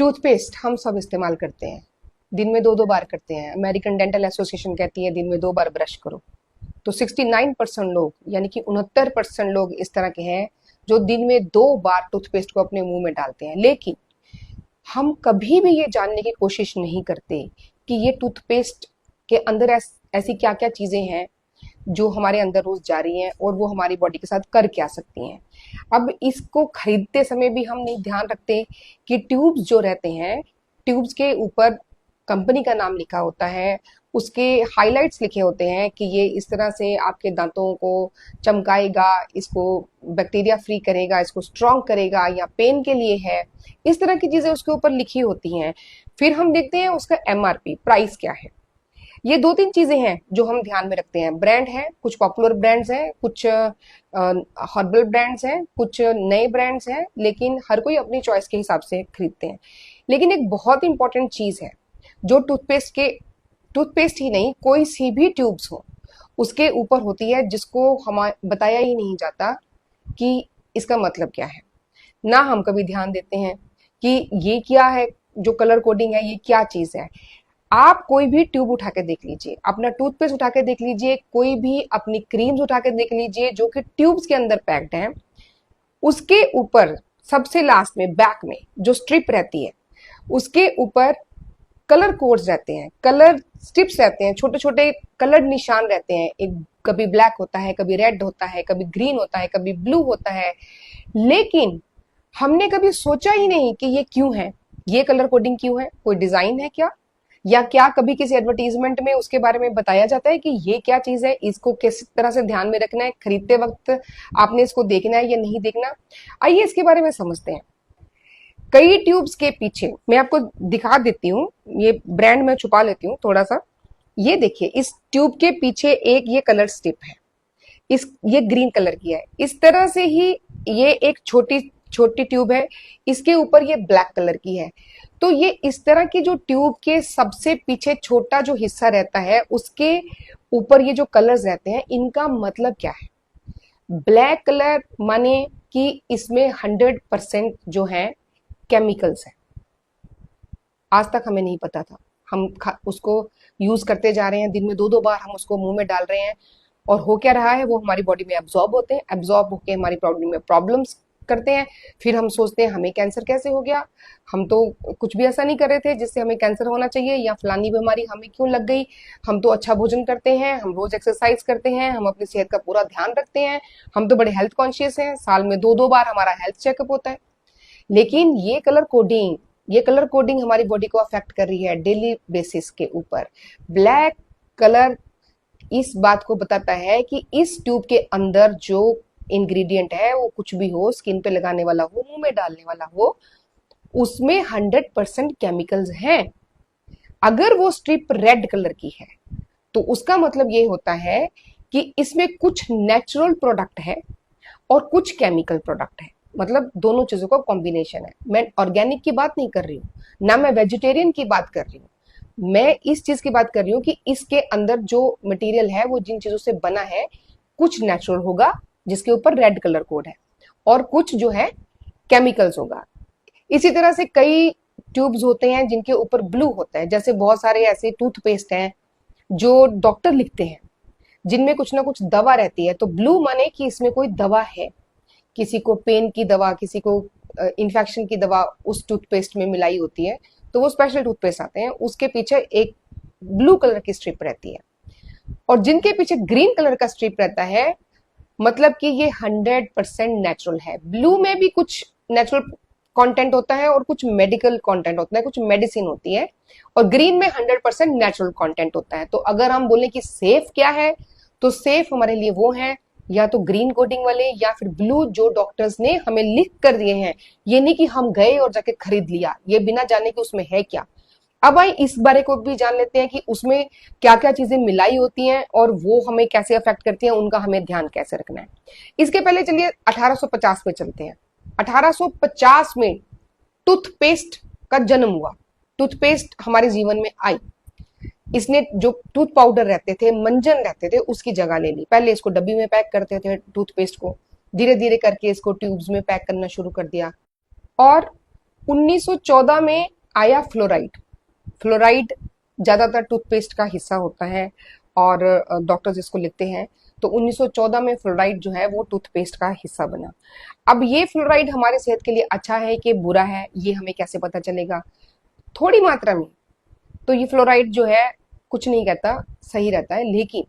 Toothpaste हम सब इस्तेमाल करते हैं, दिन में 2-2 बार करते हैं। अमेरिकन डेंटल एसोसिएशन कहती है दिन में 2 बार ब्रश करो। तो 69% लोग यानी कि 69% लोग इस तरह के हैं जो दिन में 2 बार टूथपेस्ट को अपने मुंह में डालते हैं। लेकिन हम कभी भी ये जानने की कोशिश नहीं करते कि ये टूथपेस्ट के अंदर ऐसी क्या क्या चीजें हैं जो हमारे अंदर रोज जा रही हैं और वो हमारी बॉडी के साथ कर क्या सकती हैं। अब इसको खरीदते समय भी हम नहीं ध्यान रखते कि ट्यूब्स जो रहते हैं, ट्यूब्स के ऊपर कंपनी का नाम लिखा होता है, उसके हाइलाइट्स लिखे होते हैं कि ये इस तरह से आपके दांतों को चमकाएगा, इसको बैक्टीरिया फ्री करेगा, इसको स्ट्रॉन्ग करेगा, या पेन के लिए है। इस तरह की चीजें उसके ऊपर लिखी होती हैं। फिर हम देखते हैं उसका एमआरपी प्राइस क्या है। ये 2-3 चीजें हैं जो हम ध्यान में रखते हैं। ब्रांड है, कुछ पॉपुलर ब्रांड्स हैं, कुछ हर्बल ब्रांड्स हैं, कुछ नए ब्रांड्स हैं, लेकिन हर कोई अपनी चॉइस के हिसाब से खरीदते हैं। लेकिन एक बहुत इंपॉर्टेंट चीज है जो टूथपेस्ट ही नहीं, कोई सी भी ट्यूब्स हो उसके ऊपर होती है, जिसको हम बताया ही नहीं जाता कि इसका मतलब क्या है। ना हम कभी ध्यान देते हैं कि ये क्या है, जो कलर कोडिंग है ये क्या चीज है। आप कोई भी ट्यूब उठा के देख लीजिए, अपना टूथपेस्ट उठा के देख लीजिए, कोई भी अपनी क्रीम्स उठा के देख लीजिए जो कि ट्यूब्स के अंदर पैक्ड हैं, उसके ऊपर सबसे लास्ट में बैक में जो स्ट्रिप रहती है उसके ऊपर कलर कोड्स रहते हैं, कलर स्ट्रिप्स रहते हैं, छोटे छोटे कलर निशान रहते हैं। एक कभी ब्लैक होता है, कभी रेड होता है, कभी ग्रीन होता है, कभी ब्लू होता है। लेकिन हमने कभी सोचा ही नहीं कि ये क्यों है, ये कलर कोडिंग क्यों है, कोई डिजाइन है क्या, या क्या कभी किसी एडवर्टीजमेंट में उसके बारे में बताया जाता है कि ये क्या चीज है, इसको किस तरह से ध्यान में रखना है, खरीदते वक्त आपने इसको देखना है या नहीं देखना। आइए इसके बारे में समझते हैं। कई ट्यूब्स के पीछे मैं आपको दिखा देती हूँ, ये ब्रांड में छुपा लेती हूँ थोड़ा सा। ये देखिए, इस ट्यूब के पीछे एक ये कलर स्ट्रिप है, ये ग्रीन कलर की है। इस तरह से ही ये एक छोटी छोटी ट्यूब है, इसके ऊपर ये ब्लैक कलर की है। तो ये इस तरह की जो ट्यूब के सबसे पीछे छोटा जो हिस्सा रहता है उसके ऊपर ये जो कलर्स रहते हैं, इनका मतलब क्या है। ब्लैक कलर माने कि इसमें 100% जो है केमिकल्स है। आज तक हमें नहीं पता था, हम उसको यूज करते जा रहे हैं, दिन में 2-2 बार हम उसको मुंह में डाल रहे हैं, और हो क्या रहा है, वो हमारी बॉडी में एब्जॉर्ब होते हैं, एब्जॉर्ब होकर हमारी बॉडी में प्रॉब्लम्स करते हैं। फिर हम सोचते हैं हमें कैंसर कैसे हो गया, हम तो कुछ भी ऐसा नहीं कर रहे थे जिससे हमें कैंसर होना चाहिए, या फलानी बीमारी हमें क्यों लग गई। हम तो अच्छा भोजन करते हैं, हम रोज एक्सरसाइज करते हैं, हम अपनी सेहत का पूरा ध्यान रखते हैं, हम तो बड़े हेल्थ कॉन्शियस हैं, साल में 2-2 बार हमारा हेल्थ चेकअप होता है। लेकिन ये कलर कोडिंग हमारी बॉडी को अफेक्ट कर रही है डेली बेसिस के ऊपर। ब्लैक कलर इस बात को बताता है कि इस ट्यूब के अंदर जो इंग्रेडिएंट है, वो कुछ भी हो, स्किन पे लगाने वाला हो, मुंह में डालने वाला हो, उसमें 100% केमिकल्स हैं। अगर वो स्ट्रिप रेड कलर की है तो उसका मतलब ये होता है कि इसमें कुछ नेचुरल प्रोडक्ट है और कुछ केमिकल प्रोडक्ट है, मतलब दोनों चीजों का कॉम्बिनेशन है। मैं ऑर्गेनिक की बात नहीं कर रही हूँ, ना मैं वेजिटेरियन की बात कर रही हूँ, मैं इस चीज की बात कर रही हूँ कि इसके अंदर जो मटेरियल है वो जिन चीजों से बना है, कुछ नेचुरल होगा जिसके ऊपर रेड कलर कोड है, और कुछ जो है केमिकल्स होगा। इसी तरह से कई ट्यूब्स होते हैं जिनके ऊपर ब्लू होता है, जैसे बहुत सारे ऐसे टूथपेस्ट हैं जो डॉक्टर लिखते हैं जिनमें कुछ ना कुछ दवा रहती है। तो ब्लू माने कि इसमें कोई दवा है, किसी को पेन की दवा, किसी को इन्फेक्शन की दवा उस टूथपेस्ट में मिलाई होती है, तो वो स्पेशल टूथपेस्ट आते हैं, उसके पीछे एक ब्लू कलर की स्ट्रिप रहती है। और जिनके पीछे ग्रीन कलर का स्ट्रिप रहता है, मतलब कि ये 100% नेचुरल है। ब्लू में भी कुछ नेचुरल कंटेंट होता है और कुछ मेडिकल कंटेंट होता है, कुछ मेडिसिन होती है, और ग्रीन में 100% नेचुरल कंटेंट होता है। तो अगर हम बोले कि सेफ क्या है, तो सेफ हमारे लिए वो है या तो ग्रीन कोटिंग वाले या फिर ब्लू, जो डॉक्टर्स ने हमें लिख कर दिए हैं। ये नहीं कि हम गए और जाके खरीद लिया, ये बिना जाने कि उसमें है क्या। अब आइए इस बारे को भी जान लेते हैं कि उसमें क्या क्या चीजें मिलाई होती हैं और वो हमें कैसे अफेक्ट करती हैं, उनका हमें ध्यान कैसे रखना है। इसके पहले चलिए 1850 में चलते हैं। 1850 में टूथपेस्ट का जन्म हुआ, टूथपेस्ट हमारे जीवन में आई। इसने जो टूथ पाउडर रहते थे, मंजन रहते थे, उसकी जगह ले ली। पहले इसको डब्बी में पैक करते थे टूथपेस्ट को, धीरे धीरे करके इसको ट्यूब्स में पैक करना शुरू कर दिया। और 1914 में आया फ्लोराइड। फ्लोराइड ज्यादातर टूथपेस्ट का हिस्सा होता है और डॉक्टर्स इसको लिखते हैं। तो 1914 में फ्लोराइड जो है वो टूथपेस्ट का हिस्सा बना। अब ये फ्लोराइड हमारे सेहत के लिए अच्छा है कि बुरा है, ये हमें कैसे पता चलेगा? थोड़ी मात्रा में तो ये फ्लोराइड जो है कुछ नहीं कहता, सही रहता है। लेकिन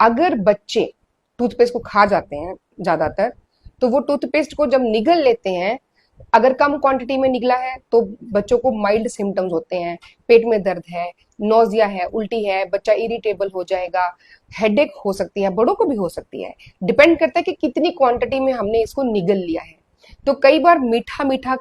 अगर बच्चे टूथपेस्ट को खा जाते हैं ज्यादातर, तो वो टूथपेस्ट को जब निगल लेते हैं, अगर कम क्वांटिटी में निकला है तो बच्चों को माइल्ड सिम्टम्स होते हैं, पेट में दर्द है, नोजिया है, उल्टी है, बच्चा इरिटेबल हो जाएगा, हेडेक हो सकती है, बड़ों को भी हो सकती है। डिपेंड करता है कि कितनी क्वांटिटी में हमने इसको निगल लिया है। तो कई बार मीठा मीठा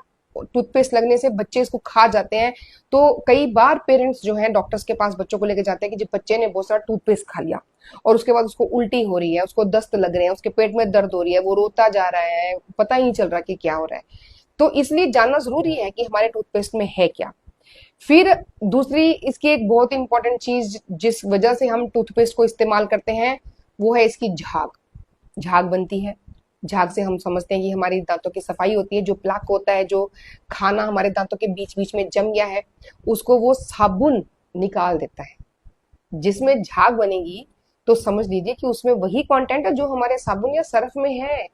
टूथपेस्ट लगने से बच्चे इसको खा जाते हैं। तो कई बार पेरेंट्स जो हैं डॉक्टर्स के पास बच्चों को लेके जाते हैं कि जब बच्चे ने बहुत सारा टूथपेस्ट खा लिया और उसके बाद उसको उल्टी हो रही है, उसको दस्त लग रहे हैं, उसके पेट में दर्द हो रही है, वो रोता जा रहा है, पता ही नहीं चल रहा कि क्या हो रहा है। तो इसलिए जानना जरूरी है कि हमारे टूथपेस्ट में है क्या। फिर दूसरी इसकी एक बहुत इंपॉर्टेंट चीज जिस वजह से हम टूथपेस्ट को इस्तेमाल करते हैं वो है इसकी झाग। झाग बनती है, झाग से हम समझते हैं कि हमारी दांतों की सफाई होती है। जो प्लाक होता है, जो खाना हमारे दांतों के बीच बीच में जम गया है, उसको वो साबुन निकाल देता है। जिसमें झाग बनेगी तो समझ लीजिए कि उसमें वही कंटेंट है जो हमारे साबुन या सर्फ में है।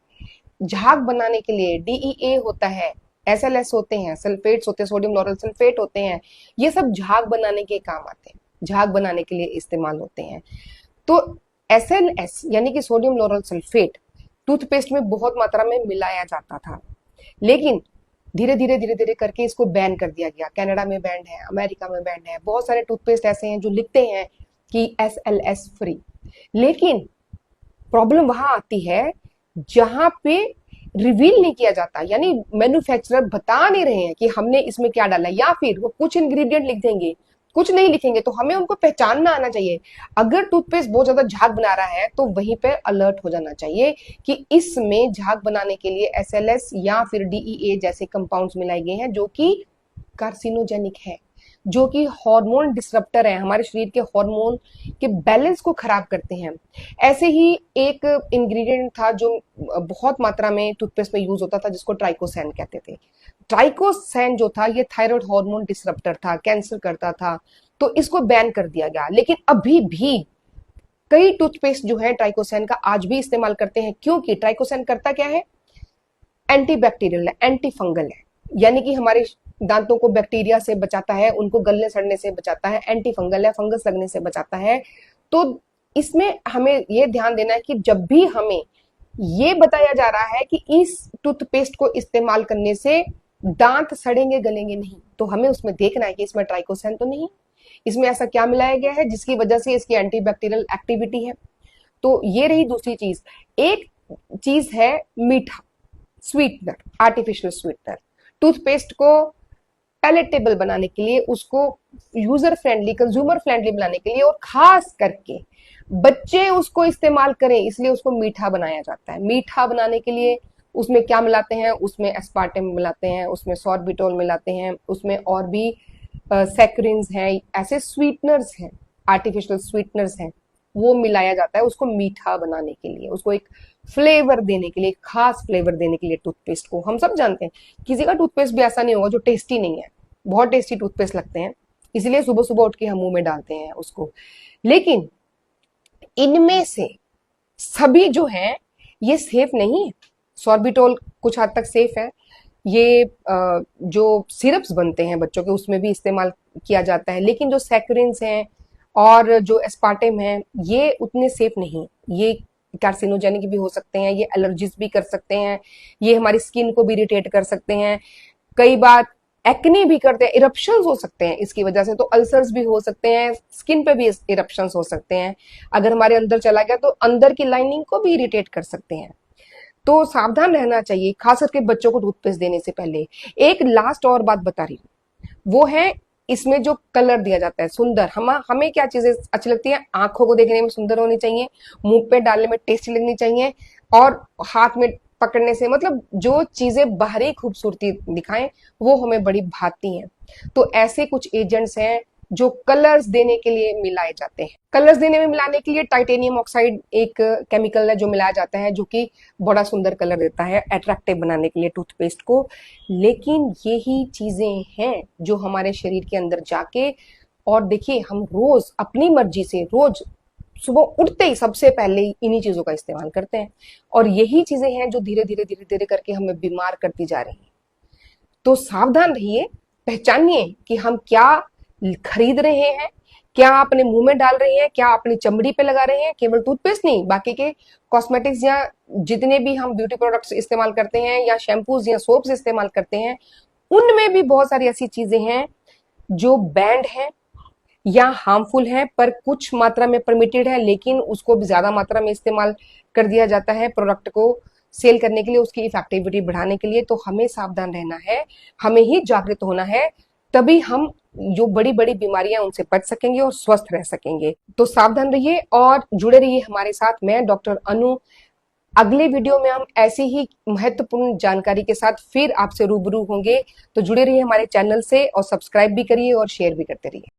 झाग बनाने के लिए डीईए होता है, एसएलएस होते हैं, सल्फेट्स होते हैं, सोडियम लॉरल सल्फेट होते हैं, ये सब झाग बनाने के काम आते हैं, झाग बनाने के लिए इस्तेमाल होते हैं। तो एसएलएस यानी कि सोडियम लॉरल सल्फेट टूथपेस्ट में बहुत मात्रा में मिलाया जाता था, लेकिन धीरे धीरे करके इसको बैन कर दिया गया। कनाडा में बैंड है, अमेरिका में बैंड है, बहुत सारे टूथपेस्ट ऐसे हैं जो लिखते हैं कि एसएलएस फ्री। लेकिन प्रॉब्लम वहां आती है जहां पे रिवील नहीं किया जाता, यानी मैन्युफैक्चरर बता नहीं रहे हैं कि हमने इसमें क्या डाला है, या फिर वो कुछ इंग्रेडिएंट लिख देंगे, कुछ नहीं लिखेंगे। तो हमें उनको पहचानना आना चाहिए। अगर टूथपेस्ट बहुत ज्यादा झाग बना रहा है तो वहीं पे अलर्ट हो जाना चाहिए कि इसमें झाग बनाने के लिए एसएलएस या फिर डीईए जैसे कंपाउंड्स मिलाए गए हैं जो कि कार्सिनोजेनिक है, जो कि हार्मोन डिसरप्टर है, हमारे शरीर के हार्मोन के बैलेंस को खराब करते हैं। ऐसे ही एक इंग्रेडिएंट था जो बहुत मात्रा में टूथपेस्ट में यूज होता था, जिसको ट्राइकोसैन कहते थे। ट्राइकोसैन जो था ये थायराइड हार्मोन डिसरप्टर था, कैंसर करता था, तो इसको बैन कर दिया गया। लेकिन अभी भी कई टूथपेस्ट जो है ट्राइकोसैन का आज भी इस्तेमाल करते हैं, क्योंकि ट्राइकोसैन करता क्या है? एंटीबैक्टीरियल है, एंटी फंगल है, यानी कि हमारे दांतों को बैक्टीरिया से बचाता है, उनको गलने सड़ने से बचाता है, एंटी फंगल है, फंगस लगने से बचाता है। तो इसमें हमें ये ध्यान देना है कि जब भी हमें ये बताया जा रहा है कि इस टूथपेस्ट को इस्तेमाल करने से दांत सड़ेंगे गलेंगे नहीं, तो हमें उसमें देखना है कि इसमें ट्राइकोसैन तो नहीं, इसमें ऐसा क्या मिलाया गया है जिसकी वजह से इसकी एंटीबैक्टीरियल एक्टिविटी है। तो ये रही दूसरी चीज। एक चीज है मीठा, स्वीटनर, आर्टिफिशियल स्वीटनर। टूथपेस्ट को पैलेटेबल बनाने के लिए, उसको यूजर फ्रेंडली, कंज्यूमर फ्रेंडली बनाने के लिए, और खास करके बच्चे उसको इस्तेमाल करें इसलिए उसको मीठा बनाया जाता है। मीठा बनाने के लिए उसमें क्या मिलाते हैं? उसमें एस्पार्टेम मिलाते हैं, उसमें सॉर्बिटोल मिलाते हैं, उसमें और भी सैकरिन्स हैं, ऐसे स्वीटनर्स हैं, आर्टिफिशियल स्वीटनर्स हैं, वो मिलाया जाता है उसको मीठा बनाने के लिए, उसको एक फ्लेवर देने के लिए, खास फ्लेवर देने के लिए। टूथपेस्ट को हम सब जानते हैं, किसी का टूथपेस्ट भी ऐसा नहीं होगा जो टेस्टी नहीं है, बहुत टेस्टी टूथपेस्ट लगते हैं, इसलिए सुबह सुबह उठ के हम मुंह में डालते हैं उसको। लेकिन इनमें से सभी जो हैं ये सेफ नहीं है। सॉर्बिटोल कुछ हद तक सेफ है, ये जो सिरप्स बनते हैं बच्चों के उसमें भी इस्तेमाल किया जाता है, लेकिन जो सैकरिन्स हैं और जो एस्पार्टेम है ये उतने सेफ नहीं। ये कार्सिनोजेनिक भी हो सकते हैं, ये एलर्जीज भी कर सकते हैं, ये हमारी स्किन को भी इरिटेट कर सकते हैं, कई बार एक्ने भी करते हैं, इरप्शंस हो सकते हैं इसकी वजह से, तो अल्सर्स भी हो सकते हैं, स्किन पे भी इरप्शंस हो सकते हैं। अगर हमारे अंदर चला गया तो अंदर की लाइनिंग को भी इरिटेट कर सकते हैं। तो सावधान रहना चाहिए, खास करके बच्चों को टूथपेस्ट देने से पहले। एक लास्ट और बात बता रही हूँ, वो है इसमें जो कलर दिया जाता है सुंदर। हमें क्या चीजें अच्छी लगती है? आंखों को देखने में सुंदर होनी चाहिए, मुंह पे डालने में टेस्टी लगनी चाहिए, और हाथ में पकड़ने से, मतलब जो चीजें बाहरी खूबसूरती दिखाएं वो हमें बड़ी भाती हैं। तो ऐसे कुछ एजेंट्स हैं जो कलर्स देने के लिए मिलाए जाते हैं। कलर्स देने में मिलाने के लिए टाइटेनियम ऑक्साइड एक केमिकल है जो मिलाया जाता है, जो कि बड़ा सुंदर कलर देता है अट्रैक्टिव बनाने के लिए टूथपेस्ट को। लेकिन यही चीजें हैं जो हमारे शरीर के अंदर जाके, और देखिए हम रोज अपनी मर्जी से रोज सुबह उठते ही सबसे पहले इन्हीं चीजों का इस्तेमाल करते हैं, और यही चीजें हैं जो धीरे धीरे धीरे धीरे करके हमें बीमार करती जा रही हैं। तो सावधान रहिए, पहचानिए कि हम क्या खरीद रहे हैं, क्या अपने मुंह में डाल रहे हैं, क्या अपनी चमड़ी पे लगा रहे हैं। केवल टूथपेस्ट नहीं, बाकी के कॉस्मेटिक्स या जितने भी हम ब्यूटी प्रोडक्ट्स इस्तेमाल करते हैं या शैम्पूज या सोप्स इस्तेमाल करते हैं, उनमें भी बहुत सारी ऐसी चीजें हैं जो बैंड है या हार्मफुल है, पर कुछ मात्रा में परमिटेड है, लेकिन उसको भी ज्यादा मात्रा में इस्तेमाल कर दिया जाता है प्रोडक्ट को सेल करने के लिए, उसकी इफेक्टिविटी बढ़ाने के लिए। तो हमें सावधान रहना है, हमें ही जागृत होना है, तभी हम जो बड़ी बड़ी बीमारियां उनसे बच सकेंगे और स्वस्थ रह सकेंगे। तो सावधान रहिए और जुड़े रहिए हमारे साथ। मैं डॉक्टर अनु, अगले वीडियो में हम ऐसी ही महत्वपूर्ण जानकारी के साथ फिर आपसे रूबरू होंगे। तो जुड़े रहिए हमारे चैनल से और सब्सक्राइब भी करिए और शेयर भी करते रहिए।